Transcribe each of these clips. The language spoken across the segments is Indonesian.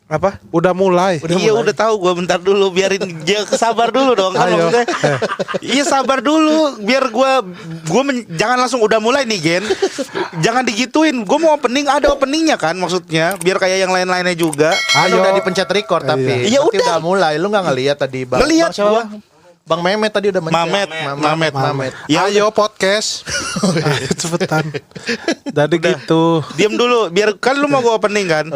Apa? Udah mulai. Udah tahu gue, bentar dulu biarin dia sabar dulu dong kan maksudnya. Iya sabar dulu biar gue jangan langsung udah mulai nih Gen. Jangan digituin. Gue mau opening, ada openingnya kan maksudnya biar kayak yang lain-lainnya juga. Ayo udah dipencet record tapi. Iya udah mulai. Lu enggak ngelihat tadi Bang. Ngelihat gua. Bang Mehmet tadi udah mencet. Mamet. Ya, ayo podcast. Ayo cepetan. Jadi gitu. Diam dulu biar kan lu mau gue opening kan.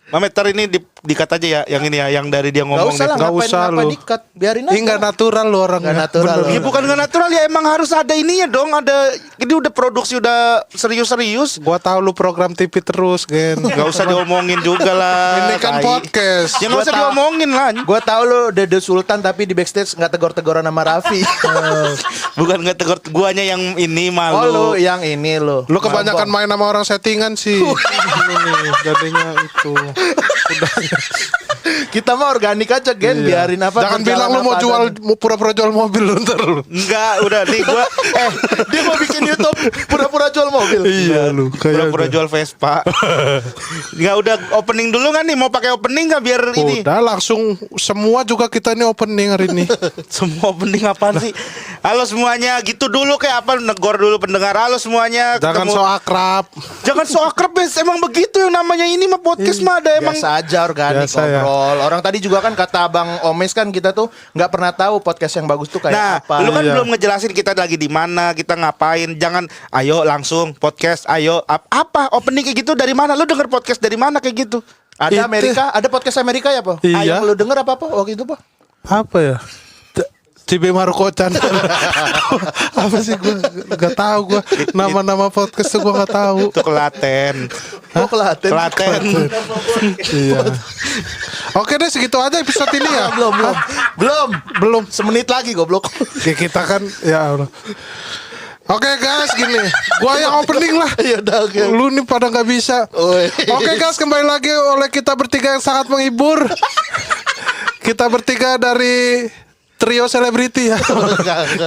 Mamet, ntar ini dikat aja ya, yang ini ya, yang dari dia ngomong. Gak usah lu. Dikat, biarin aja. Ini gak natural lu orangnya. Gak natural. Ya bukan gak natural ya, emang harus ada ininya dong. Ada, ini udah produksi udah serius-serius. Gua tahu lu program TV terus, Gen. Gak usah diomongin juga lah. Ini kan podcast. Ya gak usah diomongin lah. Gua tahu lu Dede Sultan tapi di backstage gak tegor-tegoran sama Raffi. Bukan gak tegur, guanya yang ini malu. Oh lu yang ini lu. Lu kebanyakan main sama orang settingan sih. Ini jadinya itu. Kita mah organik aja Gen, biarin apa. Jangan bilang lu mau jual pura-pura jual mobil lu ntar lu. Enggak, udah nih gua dia mau bikin YouTube pura-pura jual mobil. Iya lu pura-pura jual Vespa. Enggak, udah opening dulu kan nih, mau pakai opening enggak biar ini. Udah langsung semua juga kita ini opening hari ini. Semua opening apaan sih? Halo semuanya, gitu dulu kayak apa, negor dulu pendengar. Halo semuanya. Jangan so akrab. Jangan so akrab, emang begitu yang namanya ini mah podcast mah ada emang. Biasa aja organik ngobrol. Orang tadi juga kan kata Bang Omes kan kita tuh nggak pernah tahu podcast yang bagus tuh kayak apa. Nah, lu kan belum ngejelasin kita lagi di mana, kita ngapain. Jangan ayo langsung podcast, ayo apa opening kayak gitu dari mana? Lu denger podcast dari mana kayak gitu? Ada Amerika, ada podcast Amerika ya, Po? Iya. Ayo lu denger apa waktu itu, Po? Apa ya? Cibe Marukocan. Apa sih gue gak tahu gue nama-nama podcast tuh gue gak tahu. Itu Klaten. Oh, Klaten. Iya. Oke deh segitu aja episode ini ya. Belum. Semenit lagi goblok. Ya, kita kan ya Allah. Oke guys gini, gua yang opening lah. Ya udah oke. Lu nih pada nggak bisa. Oke guys, kembali lagi oleh kita bertiga yang sangat menghibur. Kita bertiga dari trio selebriti ya.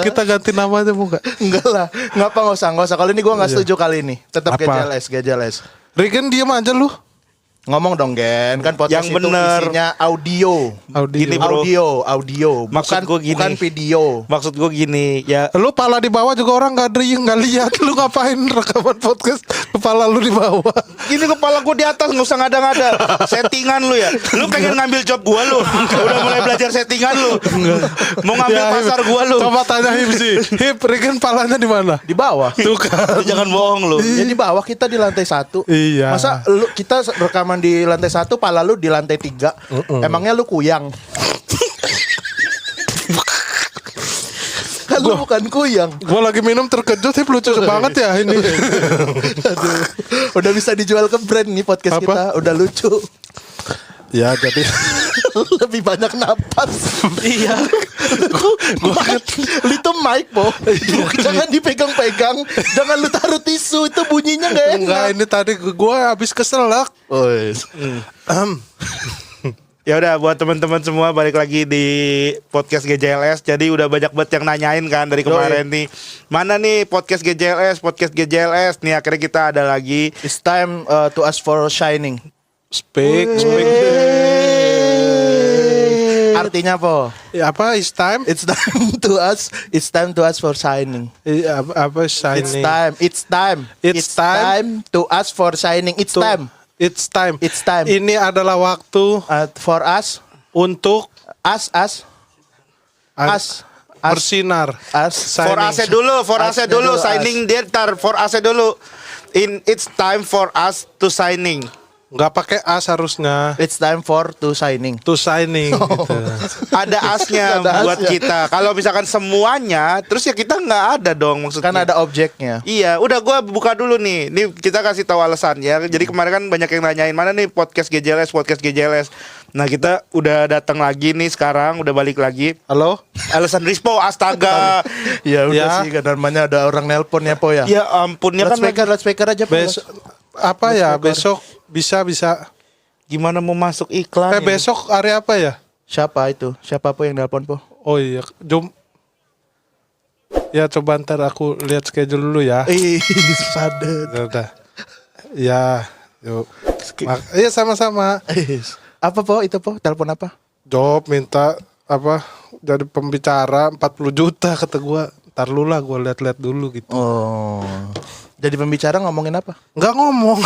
Kita ganti nama aja bukan? Enggak lah. Nggak usah. Kali ini gue nggak setuju kali ini. Tetap GJLS. Regen diam aja lu. Ngomong dong Gen, kan podcast yang itu bener. isinya audio. Gini, bro. Audio. Maksud gue gini. Bukan video. Maksud gue gini, ya. Lu pala di bawah juga orang nggak lihat. Lu ngapain rekaman podcast kepala lu di bawah? Gini kepala gue di atas, nggak usah ngada-ngada. Settingan lu ya. Lu pengen ngambil job gue lu. Udah mulai belajar settingan lu. Mau ngambil pasar gue lu. Coba tanya Hip sih. Hip, Regen palanya di mana? Di bawah. Tuh kan. Jangan bohong lu. Ya di bawah, kita di lantai 1. Iya. Masa kita rekaman di lantai 1, pala lu di lantai 3. Emangnya lu kuyang? Kan lu bukan kuyang. Gue lagi minum terkejut, Hip lucu banget ya ini. Aduh. Udah bisa dijual ke brand nih podcast Apa? kita. Udah lucu. Ya jadi Lebih banyak napas. Iya. Lu itu mic, Po. Jangan dipegang-pegang. Jangan lu taruh tisu. Itu bunyinya gak enak. enggak, ini tadi gue habis keselak. Ya udah, buat teman-teman semua balik lagi di podcast GJLS. Jadi udah banyak banget yang nanyain kan dari kemarin nih. Mana nih podcast GJLS? Nih akhirnya kita ada lagi. It's time to ask for shining. Speak. Artinya apa? Ya, apa? It's time. It's time to ask for shining. Apa shining? It's time to ask for shining. It's time. Ini adalah waktu For us untuk bersinar. For AC dulu, signing dia ntar for AC dulu. It's time for us to signing. Nggak pakai as harusnya. It's time for to signing. To signing gitu. Ada asnya buat kita. Kalau misalkan semuanya, terus ya kita nggak ada dong maksudnya. Kan ada objeknya. Iya, udah gue buka dulu nih. Nih kita kasih tahu alasannya. Jadi kemarin kan banyak yang nanyain mana nih podcast GJLS. Nah kita udah datang lagi nih sekarang, udah balik lagi. Halo? Alasan Rispo, astaga. Ya udah Ya. sih, kan namanya ada orang nelpon ya, Po ya. Ya ampunnya kan. Loudspeaker aja, Po. Apa ya? Besok bisa. Gimana mau masuk iklan? Besok hari apa ya? Siapa itu? Siapa Po yang nelpon, Po? Oh iya, ya coba ntar aku lihat schedule dulu ya. Padet. Udah. Ya, yuk. Iya sama-sama. Apa Po? Itu Po? Telepon apa? Job minta apa jadi pembicara 40 juta kata gua. Ntar lu lah gua lihat-lihat dulu gitu. Oh. Jadi pembicara ngomongin apa? Enggak ngomong.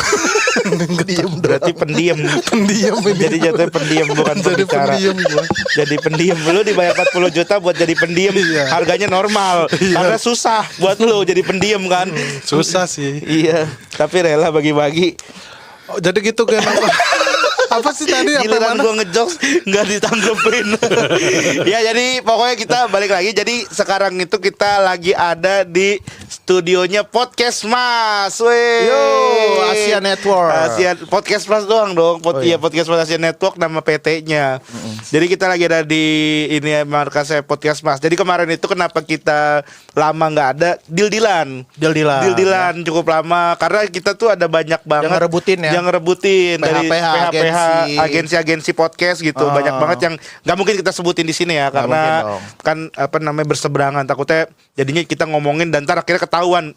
Berarti pendiam. Pendiam ini. Jadi jatuhnya pendiam bukan Jadi pembicara. pendiam gua. Jadi pendiam. Lu dibayar 40 juta buat jadi pendiam. Iya. Harganya normal. Karena susah buat lu jadi pendiam kan. Susah sih. Iya. Tapi rela bagi-bagi. Oh, jadi gitu kan apa sih tadi apa Giliran mana? gue ngejokes nggak ditanggepin. Ya jadi pokoknya kita balik lagi. Jadi sekarang itu kita lagi ada di studionya Podcast Mas. Weh. Yo, Asia Network. Asia Podcast Mas doang dong. Iya Podcast Mas Asia Network nama PT-nya. Jadi kita lagi ada di ini markasnya Podcast Mas. Jadi kemarin itu kenapa kita lama nggak ada deal-dealan cukup lama karena kita tuh ada banyak banget Yang ngerebutin ya? Yang ngerebutin dari PH, agensi-agensi podcast gitu. Banyak banget yang nggak mungkin kita sebutin di sini ya karena kan apa namanya berseberangan, takutnya jadinya kita ngomongin dan ntar akhirnya ketahuan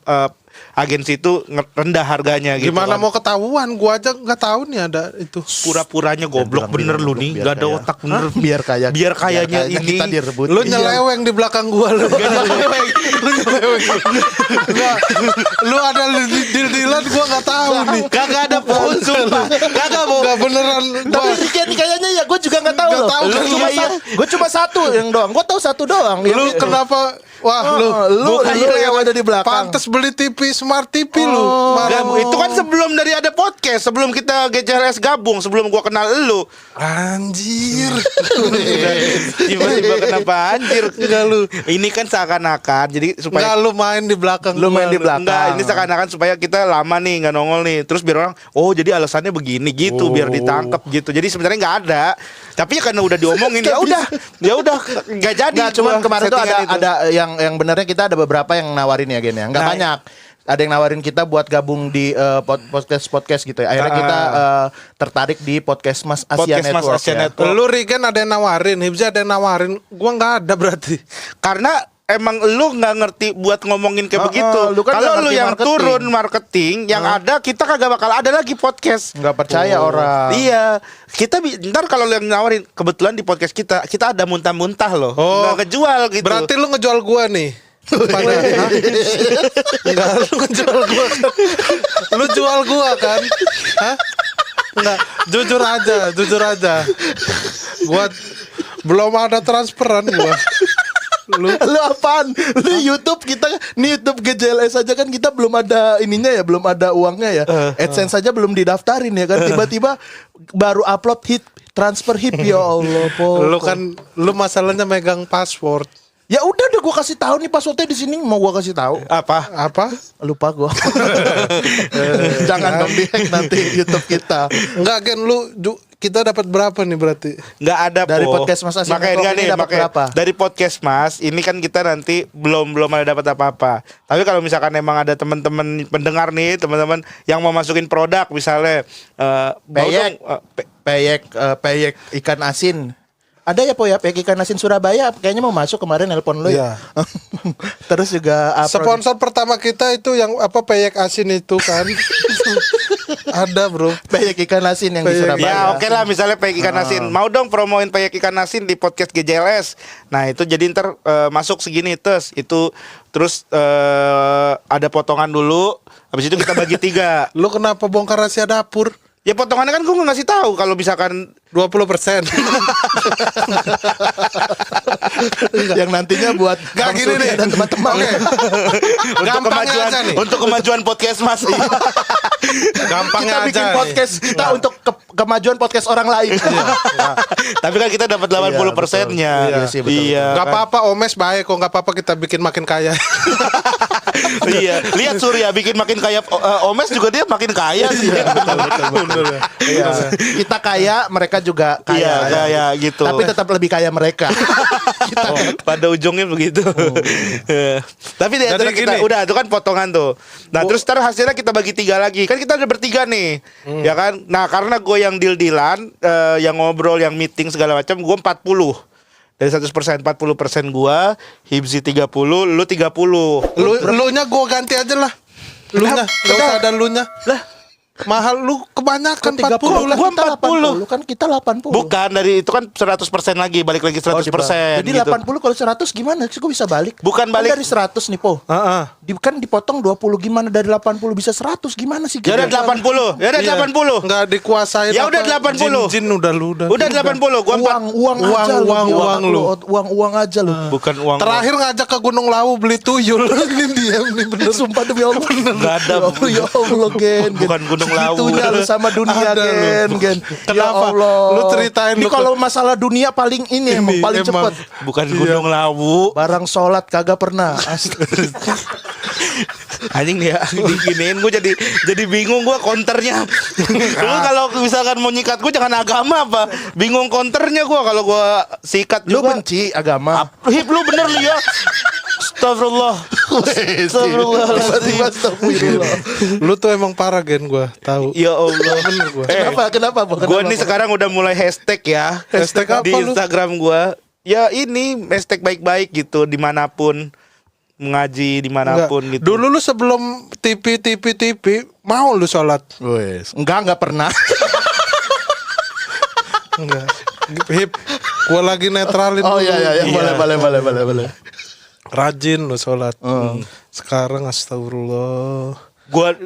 agensi itu rendah harganya gitu. Gimana kan. mau ketahuan? Gua aja nggak tahu nih ada itu. Pura-puranya goblok bener lu nih, gak ada otak bener. Biar kaya. Biar kayanya ini. Kita direbut. Lu nyeleweng di belakang gua lu. Lu nyeleweng. Enggak. Lu ada deal-dealan gua enggak tahu nih. Kagak ada pohon sumpah. Kagak mau. Enggak beneran. Tapi kayaknya ya gue juga nggak tahu Nggak loh. tahu, Gue cuma satu yang doang. Gue tahu satu doang. Lu kenapa? Wah, lu bukan yang ada di belakang. Pantes beli TV Smart TV lu. Enggak, itu kan sebelum dari ada podcast, sebelum kita GCLS gabung, sebelum gua kenal lu. Anjir. Tiba-tiba kenapa anjir? Enggak lu. Ini kan seakan-akan jadi supaya Enggak lu main di belakang. Lu main di belakang. Enggak, ini seakan-akan supaya kita lama nih nggak nongol nih. Terus biar orang, oh jadi alasannya begini gitu, biar ditangkap gitu. Jadi sebenarnya nggak ada. Tapi karena udah diomongin ya udah nggak jadi. Nggak, cuman gua kemarin tuh settingan itu. ada yang benernya kita ada beberapa yang nawarin ya Gen ya. Nggak Nah, banyak. Ada yang nawarin kita buat gabung di podcast gitu ya. Akhirnya kita tertarik di Podcast Mas Asia Podcast Mas Network. Asia ya. Network. Lu Regen ada yang nawarin, Hibzi ada yang nawarin. Gua enggak ada berarti. Karena emang lu nggak ngerti buat ngomongin kayak begitu. lu kan nggak Kalau lu ngerti yang marketing. turun marketing, yang ada kita kagak bakal ada lagi podcast. Nggak percaya orang. Iya, kita ntar kalau lu yang nawarin, kebetulan di podcast kita ada muntah-muntah loh, nggak kejual gitu. Berarti lu ngejual gua nih. Enggak, lu ngejual gua kan. Lu jual gua kan? Hah? Enggak, jujur aja. Gua belum ada transferan gua. Lu apaan? Lu YouTube kita nih YouTube GJLS aja kan kita belum ada ininya ya, belum ada uangnya ya. AdSense saja belum didaftarin ya kan. Tiba-tiba baru upload hit transfer hit ya Allah. Lu kan lu masalahnya megang password. Ya udah gue kasih tahu nih passwordnya di sini, mau gue kasih tahu. Apa? Lupa gue. Jangan dong di-hack nanti YouTube kita. Enggak Gen, kita dapat berapa nih berarti? Nggak ada Dari podcast Mas Asia makanya Network nggak ini nih, dapat makanya berapa? dari podcast Mas ini kan kita nanti belum ada dapat apa-apa. Tapi kalau misalkan emang ada teman-teman pendengar nih, teman-teman yang mau masukin produk misalnya Peyek ikan asin. Ada ya Po ya, peyek ikan asin Surabaya kayaknya mau masuk kemarin nelpon lo ya. Terus juga Sponsor pertama kita itu yang apa peyek asin itu kan. Ada bro. peyek ikan asin yang di Surabaya. Ya oke lah misalnya peyek ikan asin. Mau dong promoin peyek ikan asin di podcast GJLS. Nah itu jadi ntar masuk segini terus ada potongan dulu. Habis itu kita bagi 3. Lu kenapa bongkar rahasia dapur? Ya potongannya kan gue ngasih tahu kalau misalkan 20%. Yang nantinya buat Gak gini nih dan teman-teman. Gampangnya aja nih. Untuk kemajuan podcast Mas. Gampangnya Kita bikin aja. podcast kita untuk kemajuan podcast orang lain. Tapi kan kita dapat 80%-nya. Iya sih, betul. Iya. Gak apa-apa Omes baik kok, gak apa-apa kita bikin makin kaya. Iya, lihat Surya bikin makin kaya Omes juga dia makin kaya sih. Betul. Iya. Kita kaya, mereka juga kaya. Iya, kaya gitu. Tapi tetap lebih kaya mereka. Pada ujungnya begitu. Tapi di antara Jadi kita gini. udah itu kan potongan tuh. Nah, terus ntar hasilnya kita bagi 3 lagi. Kan kita udah bertiga nih. Ya kan? Nah, karena gue yang deal-dealan, yang ngobrol, yang meeting segala macam, gue 40. Dari 100% 40% gua, Hibzi 30, lu 30. Lu nya gua ganti aja lah. Lu nya, gak usah ada lu nya. Lah, Mahal lu kebanyakan 40 lah. Gua 40. Kan kita 80. Bukan dari itu kan 100% lagi, balik lagi 100%. Jadi gitu. 80 kalau 100 gimana sih? Kok bisa balik? Bukan Kan balik. dari 100 nih, Po. Heeh. Kan dipotong 20 gimana dari 80 bisa 100 gimana sih? Ya udah 80. Ya udah 80. Enggak dikuasain. Ya udah apa, 80. Jin udah lu udah. Udah 80. Gua Uang aja lu. Bukan uang. Terakhir ngajak ke Gunung Lawu beli tuyul. Ini dia ini bener. Sumpah demi Allah. Nggak ada. Ya Allah, Gen. Bukan Gunung Lawu. Segitunya lu sama dunia, Ada lu. Gen. Ya Kenapa? Allah. Lu ceritain Ini lu kalau masalah dunia paling ini emang paling emang. cepet. Bukan Gunung Lawu. Barang sholat kagak pernah. Anjing nih ya, diginiin gue jadi bingung gue counternya. Lu kalau misalkan mau nyikat gue jangan agama apa? Bingung counternya gue kalau gue sikat Lu juga. benci agama. Hip lu bener lu ya. Astagfirullah. Tiba-tiba astagfirullah. Lu tuh emang parah Gen gua tahu. Ya Allah. Bener gua. Kenapa, Po? Gue nih sekarang udah mulai hashtag ya. Hashtag apa di lu? Instagram gue. Ya ini hashtag baik-baik gitu dimanapun mengaji dimanapun Enggak. gitu. Dulu lu sebelum TV mau lu sholat? Wes, enggak pernah. Enggak. Hip, gua lagi netralin. Oh dulu. iya. Boleh. Rajin lu sholat. Sekarang astagfirullah.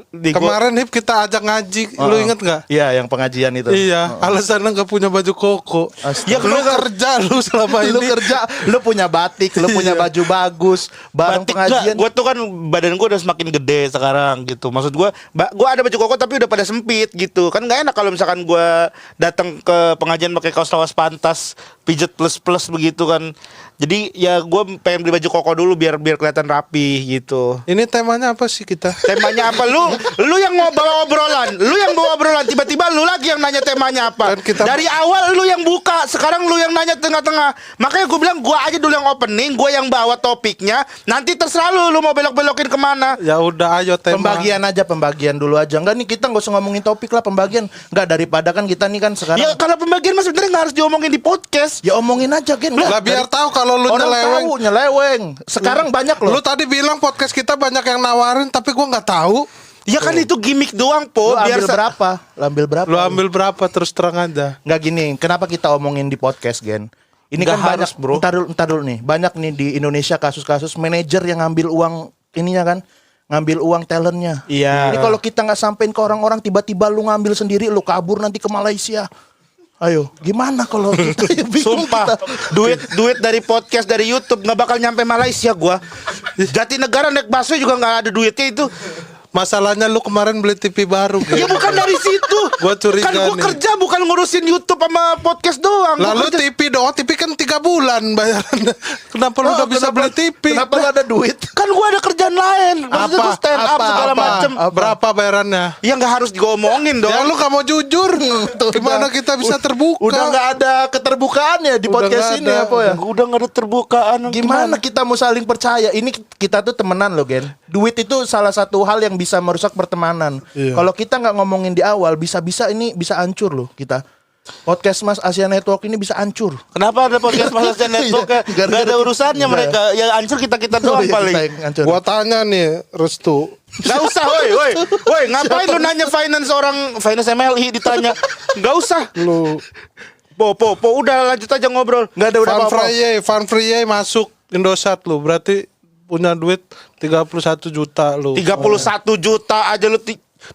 Kemarin Hip kita ajak ngaji, lu inget nggak? Iya, yang pengajian itu. Iya, alasannya nggak punya baju koko. Ya, Lu kerja lu selama ini. Lu kerja, lu punya batik, lu punya baju bagus, barang Batik pengajian. gue tuh kan badan gue udah semakin gede sekarang gitu. Maksud gue ada baju koko tapi udah pada sempit gitu. Kan nggak enak kalau misalkan gue datang ke pengajian pakai kaos lawas pantas, pijet plus begitu kan. Jadi ya gue pengen beli baju koko dulu biar kelihatan rapi gitu. Ini temanya apa sih kita? Temanya apa? Lu yang mau bawa obrolan. Tiba-tiba lu lagi yang nanya temanya apa. Kan kita- Dari awal lu yang buka, sekarang lu yang nanya tengah-tengah. Makanya gue bilang gue aja dulu yang opening, gue yang bawa topiknya. Nanti terserah lu mau belok-belokin kemana. Ya udah ayo tema. Pembagian dulu aja. Enggak nih, kita nggak usah ngomongin topik lah, pembagian. Enggak, daripada kan kita nih kan sekarang. Ya kalau pembagian mas sebenarnya nggak harus diomongin di podcast. Ya omongin aja, Gen. Lah biar tahu kalau lu orang nyeleweng. tahu nyeleweng. Sekarang banyak loh. Lu tadi bilang podcast kita banyak yang nawarin tapi gua nggak tahu. Ya kan itu gimmick doang po. Lu ambil Biar berapa? Lu ambil berapa? Lu ambil berapa terus terang aja. Nggak gini, kenapa kita omongin di podcast, Gen? Ini Nggak kan harus, banyak, bro. Ntar dulu nih. Banyak nih di Indonesia kasus-kasus manajer yang ngambil uang ininya kan, ngambil uang talentnya. Iya. Ini kalau kita nggak sampein ke orang-orang, tiba-tiba lu ngambil sendiri, lu kabur nanti ke Malaysia. Ayo, gimana kalau kita ya bingung Sumpah, kita. duit dari podcast dari YouTube nggak bakal nyampe Malaysia gua. Jatinegara naik busway juga nggak ada duitnya itu. Masalahnya lu kemarin beli TV baru Ya Gen. bukan dari situ. Gua curiga kan gua nih. kerja bukan ngurusin YouTube sama podcast doang. Gua Lalu kerja- TV doang, TV kan 3 bulan bayarannya. Kenapa lu udah bisa beli TV? Kenapa nggak ada duit? kan gua ada kerjaan lain. Maksudnya gua stand up segala macem. Berapa bayarannya? Ya nggak harus diomongin dong. Ya lu gak mau jujur. Gimana Udah. kita bisa terbuka? Udah nggak ada keterbukaannya di Udah podcast nggak ini ada. apa ya? Udah nggak ada terbukaan. Gimana kita mau saling percaya? Ini kita tuh temenan loh, Gen. Duit itu salah satu hal yang bisa merusak pertemanan. Iya. Kalau kita nggak ngomongin di awal, bisa-bisa ini bisa hancur loh kita. Podcast Mas Asia Network ini bisa hancur. Kenapa ada podcast Malaysia Network? Iya, Gak ada urusannya Nggak. mereka. Ya hancur kita doang Iya, paling. kita yang hancur. Gua tanya nih, Restu. Gak usah, woi, ngapain lu nanya finance MLI ditanya? Gak usah. Lu Po, udah lanjut aja ngobrol. Nggak ada udah apa-apa. Van Friye masuk Indosat lu. Berarti punya duit 31 juta lu. 31 juta aja lu.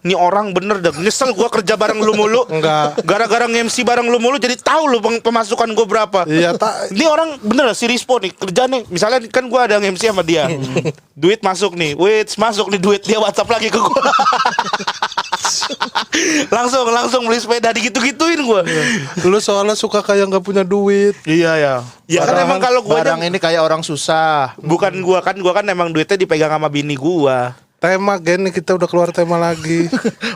Nih orang bener dah nyesel gua kerja bareng lu mulu. Enggak. Gara-gara nge-MC bareng lu mulu jadi tahu lu pemasukan gua berapa. Iya, tak. Ini orang bener si Rispo nih kerja nih. Misalnya kan gua ada nge-MC sama dia. Duit masuk nih. Masuk nih duit, dia WhatsApp lagi ke gua. langsung beli sepeda digitu-gituin gua. Lu soalnya suka kayak nggak punya duit. Iya ya. Ya kan emang kalau gua barang ini kayak orang susah. bukan gua kan emang duitnya dipegang sama bini gua. Tema Gen nih, kita udah keluar tema lagi.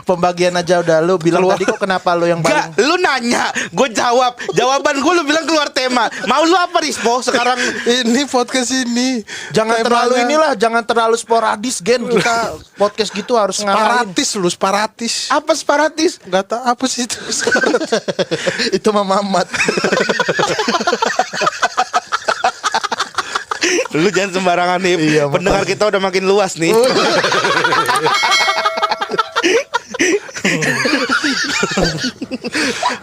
Pembagian aja udah lu bilang Keluar. tadi kok kenapa lu yang Enggak, paling lu nanya, gue jawab. Jawaban gue lu bilang keluar tema. Mau lu apa Rispo sekarang? Ini podcast ini jangan terlalu sporadis, Gen. Kita podcast gitu harus ngarahin. Sparatis. Apa separatis? Gak tau apa sih itu. Itu mah Mamat. Lu jangan sembarangan nih. Iya, Pendengar kita udah makin luas nih.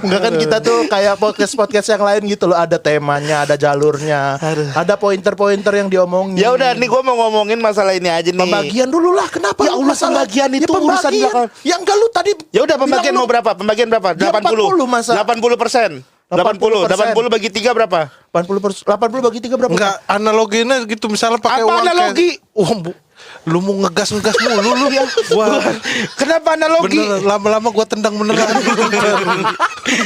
Enggak kan kita tuh kayak podcast yang lain gitu loh, ada temanya, ada jalurnya, ada pointer-pointer yang diomongin. Ya udah nih gue mau ngomongin masalah ini aja nih. Pembagian dulu lah, kenapa? Ya Allah, pembagian itu urusan belakang. Ya enggak, lu tadi. Ya udah pembagian bilang mau berapa? Pembagian berapa? Ya, 80. 40 masa. 80%. 80 bagi 3 berapa? 80 bagi 3 berapa? Enggak, analoginya gitu misalnya pakai Apa uang analogi? Lu mau ngegas mulu lu ya. Gua Kenapa analogi? bener lama-lama gua tendang beneran.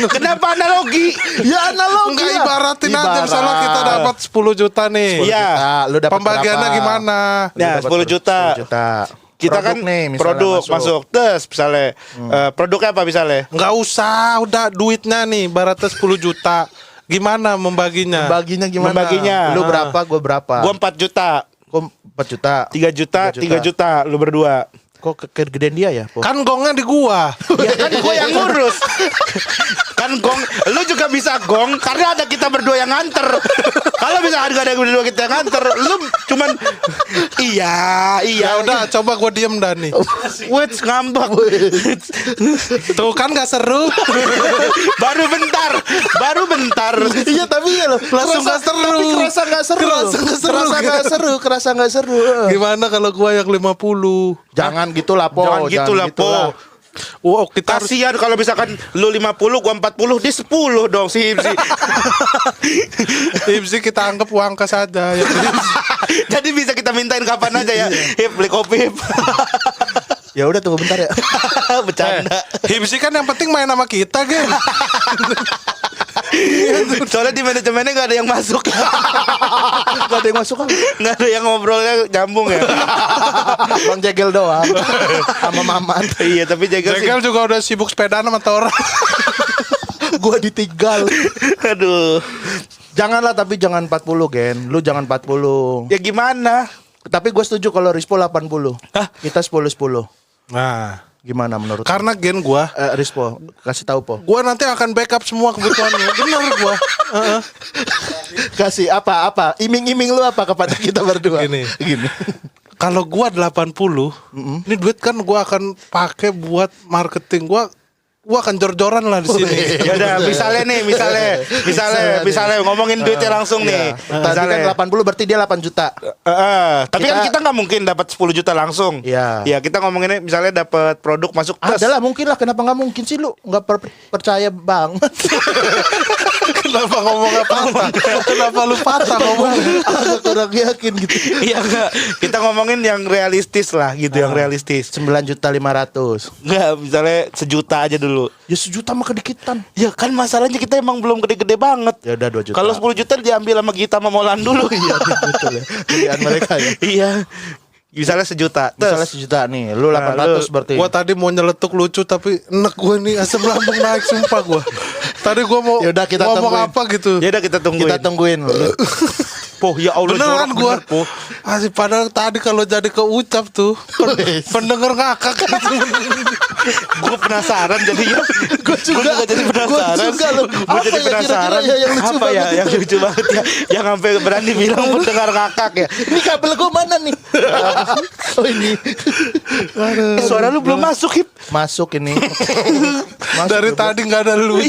Kenapa analogi? Ya analogi. Enggak, ya. ibaratin aja misalnya kita dapat 10 juta nih. Iya. Lu dapat Pembagiannya berapa? gimana? Ya, Lu dapat 10 juta. 10 juta. Kita Produk kan nih, misalnya produk masuk. Terus misalnya produknya apa misalnya? Enggak usah, udah duitnya nih baratnya 10 juta. Gimana membaginya? Baginya gimana? Membaginya. Lu berapa, gua berapa? Gua 4 juta. Gua 4 juta. 3 juta, 3 juta lu berdua. Kok kegedean dia ya? Po? Kan gongnya di gua. Ya kan gue yang ngurus. Kan gong, lu juga bisa gong karena ada kita berdua yang nganter. Kalau bisa ada berdua kita yang nganter, lu cuman iya. Ya udah, coba gua diem dah nih. Wait, ngambak. Tuh kan gak seru. Baru bentar. Iya tapi ya loh, Langsung nggak seru. Tapi kerasa nggak seru. Kerasa nggak seru. Gimana kalau gua yang 50? Jangan gitulah po. Jangan gitulah, Po. Wow, kita harus Kasihan kalau misalkan lu 50, gua 40, dia 10 dong si Hipsi. Hipsi kita anggap uang kas saja ya. Jadi bisa kita mintain kapan aja ya. Hip, beli kopi, Hip. Ya udah tunggu bentar ya. Bercanda. Hipsi kan yang penting main sama kita, Gen. Soalnya di manajemennya gak ada yang masuk. Gak ada yang masuk kan? Gak ada yang ngobrolnya nyambung ya. Bang Jegel doang. Sama Maman. Iya tapi jaga sih. Jegel juga udah sibuk sepedaan sama orang. Gua ditinggal. Aduh. Janganlah, tapi jangan 40 Gen. Lu jangan 40. Ya gimana? Tapi gue setuju kalau Rispo 80. Hah? Kita 10-10. Nah, Gimana menurut? karena Gen gua Rispo, kasih tahu Po. gua nanti akan backup semua kebutuhannya. Bener gua. Kasih apa? Iming-iming lu apa kepada kita berdua? Gini. Gini. Kalau gua 80, ini duit kan gua akan pakai buat marketing. Gua akan jor-joran lah di sini. Ya udah, misalnya ngomongin duitnya langsung nih. Tadi kan 80 berarti dia 8 juta. Tapi kan kita nggak mungkin dapat 10 juta langsung. Iya. Ya kita ngomonginnya misalnya dapat produk masuk tes. Adalah mungkin lah, kenapa nggak mungkin sih lu? Nggak percaya banget. Kenapa ngomongnya patah? Kenapa lu patah ngomongnya? Agak kurang yakin gitu. Iya enggak. Kita ngomongin yang realistis lah gitu, yang realistis. 9.500.000. Enggak, misalnya sejuta aja dulu. Ya sejuta mah kedikitan. Ya kan masalahnya kita emang belum gede-gede banget. Ya udah 2 juta. Kalau 10 juta diambil sama Gita sama Molan dulu. Iya betul ya. Pilihan mereka ya. Iya. Misalnya sejuta. Misalnya sejuta nih, lu 800 berarti. Gua tadi mau nyeletuk lucu tapi enek gua nih asam lambung naik sumpah gua. Tadi gua mau Yaudah, kita ngomong tungguin. apa gitu. Ya udah kita tungguin. Kita tungguin. Poh, ya Allah Beneran jorok gua. bener, Poh. Asli padahal tadi kalau jadi keucap tuh pendengar ngakak gitu. Gue penasaran jadinya. Gue juga jadi penasaran. Gua juga loh. Gue Apa jadi ya penasaran. kira-kira ya yang lucu Apa ya banget yang itu? lucu banget ya? Yang sampai berani bilang pendengar ngakak ya. Ini kabel gua mana nih? Oh ini. Suara lu belum masuk, Hip. Masuk ini. Masuk, Dari bro. tadi nggak ada lu.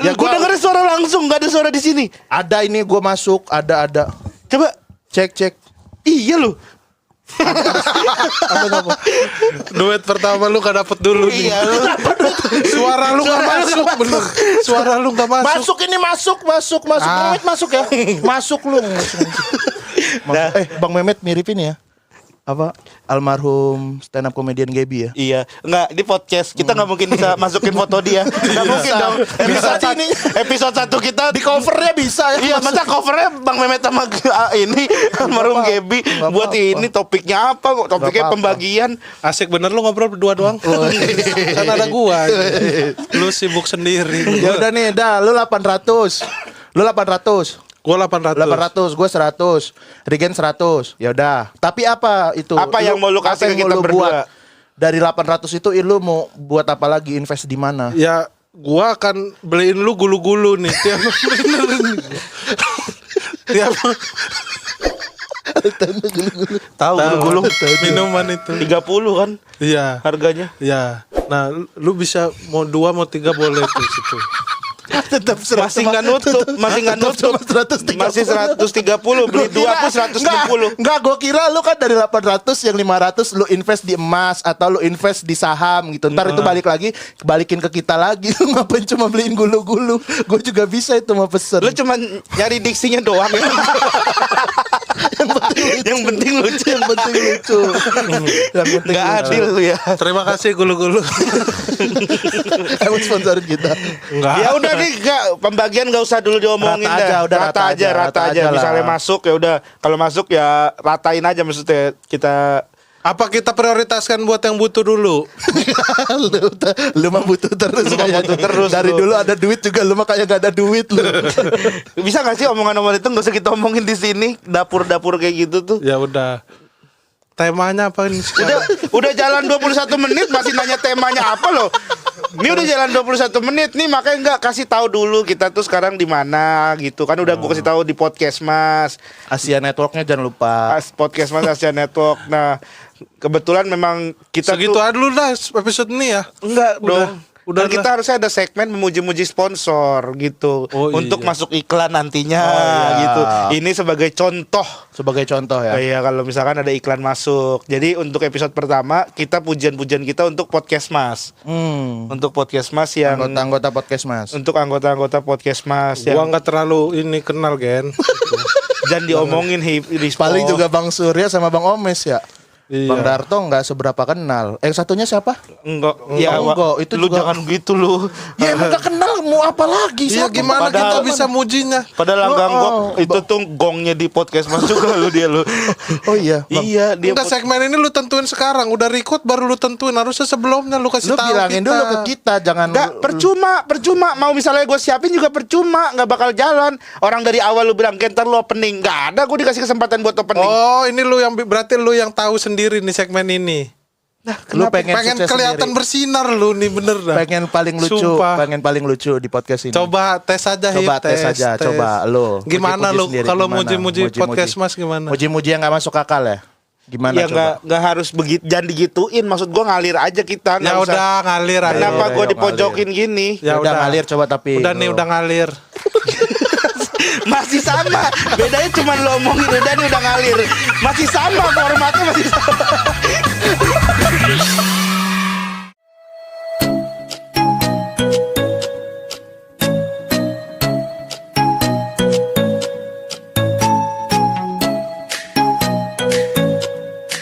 Ya gue dengerin suara langsung, nggak ada suara di sini. Ada ini gua masuk, ada. Coba. Cek. Iya lu. Apa? Duit pertama lu gak dapet dulu nih. Iya lu. Suara lu gak masuk bener. Suara lu gak masuk. Masuk ini masuk. Ah. Mehmet masuk ya. Masuk lu. Nah. Bang Mehmet mirip ini ya. Apa? Almarhum stand up comedian Gaby ya. Iya, enggak di podcast kita nggak mungkin bisa masukin foto dia. Nggak mungkin dong. Episode 1 kita Di covernya bisa ya. Iya, masa covernya Bang Mehmet sama ini almarhum Gaby Nggak buat apa-apa. ini topiknya apa? Topiknya Nggak apa-apa. pembagian. Asik bener lu ngobrol berdua doang. Kan ada gua. Lu sibuk sendiri. Ya udah nih, lu 800. Lu 800. Gua 800. 800, gue 100, Regen 100. Ya udah. Tapi apa itu? Apa yang mau lu kasih apa ke yang kita mau lu berdua? buat? Dari 800 itu lu mau buat apa lagi? Invest di mana? Ya gua akan beliin lu gulu-gulu nih. Tiap tiap Tahu gulung minuman itu. 30 kan Iya. harganya. Iya. Nah, lu bisa mau 2 mau 3 boleh tuh situ. Tetap Masih nggak nutup, masih nggak nutup. Masih 130, beli 2 pun 160. Enggak, gue kira lu kan dari 800 yang 500 lu invest di emas atau lu invest di saham gitu. Ntar itu balik lagi, balikin ke kita lagi. Lu ngapain cuma beliin gulu-gulu? Gue juga bisa itu mau pesen. Lu cuma nyari diksinya doang ya. Yang penting lucu. Yang penting lucu. Yang penting Nggak lucu. adil lu ya. Terima kasih gulu-gulu. Emang sponsorin kita. Enggak. Ya udah nih, pembagian nggak usah dulu diomongin Rata dah. aja, udah rata aja lah. Misalnya masuk ya udah, kalau masuk ya ratain aja, maksudnya kita. Apa kita prioritaskan buat yang butuh dulu? Lu mah butuh terus kayak butuh terus dari lu. dulu ada duit juga lu mah kayak gak ada duit lu. Bisa nggak sih omongan-omongan itu nggak usah kita omongin di sini, dapur-dapur kayak gitu tuh. Ya udah. Temanya apa ini sekarang? Udah jalan 21 menit masih nanya temanya apa loh. Ini udah jalan 21 menit nih, makanya nggak kasih tahu dulu kita tuh sekarang di mana gitu kan. Udah gue kasih tahu di podcast Mas. Asia Networknya jangan lupa. Podcast Mas Asia Network. Nah, kebetulan memang kita Segitu tuh aja dulu dah episode ini ya. enggak dong. Udah Kan kita lah. harusnya ada segmen memuji-muji sponsor gitu, Oh, untuk iya. masuk iklan nantinya iya. gitu. Ini sebagai contoh. Sebagai contoh ya. Iya, kalau misalkan ada iklan masuk. Jadi untuk episode pertama kita pujian-pujian kita untuk podcast Mas. Untuk podcast Mas yang Anggota-anggota podcast Mas. untuk anggota-anggota podcast Mas Gua yang nggak terlalu ini kenal, Gen. jangan diomongin Paling juga Bang Surya sama Bang Omes ya. Iya. Bang Darto nggak seberapa kenal. Yang satunya siapa? enggak. enggak, itu lu juga- jangan gitu lu. Ya emang gak kenal, mau apa lagi? Iya, Siapa? gimana Padahal- kita bisa mujinya? Padahal langgang Oh, gong oh, itu tuh gongnya di podcast Mas juga lu dia lu. Oh iya, Bang. Iya, dia Enggak, segmen ini lu tentuin sekarang. Udah record baru lu tentuin. Harusnya sebelumnya lu kasih Lu tahu bilangin kita. dulu ke kita, jangan Enggak, percuma. Mau misalnya gue siapin juga percuma, nggak bakal jalan. Orang dari awal lu bilang, "Kentar lu opening." Nggak ada, gue dikasih kesempatan buat opening. Oh, ini lu yang berarti lu yang tahu sendiri nih segmen ini. lu pengen Pengen sukses kelihatan sendiri. bersinar lu nih, bener dah. pengen paling lucu, Sumpah. pengen paling lucu di podcast ini. Coba tes aja, Coba tes aja, coba lu. Gimana Puji-puji lu sendiri, kalau gimana? muji-muji podcast Mas gimana? Muji-muji yang gak masuk akal ya? Gimana Ya coba? nggak harus begitu, jangan digituin. Maksud gue ngalir aja kita. nggak Ya usah. udah ngalir aja. Kenapa Ayo, gue ayo, dipojokin gini? Ya udah ngalir coba tapi. Udah nih, udah ngalir. Masih sama. Bedanya cuma lo omongin udah nih udah ngalir. Masih sama formatnya masih sama.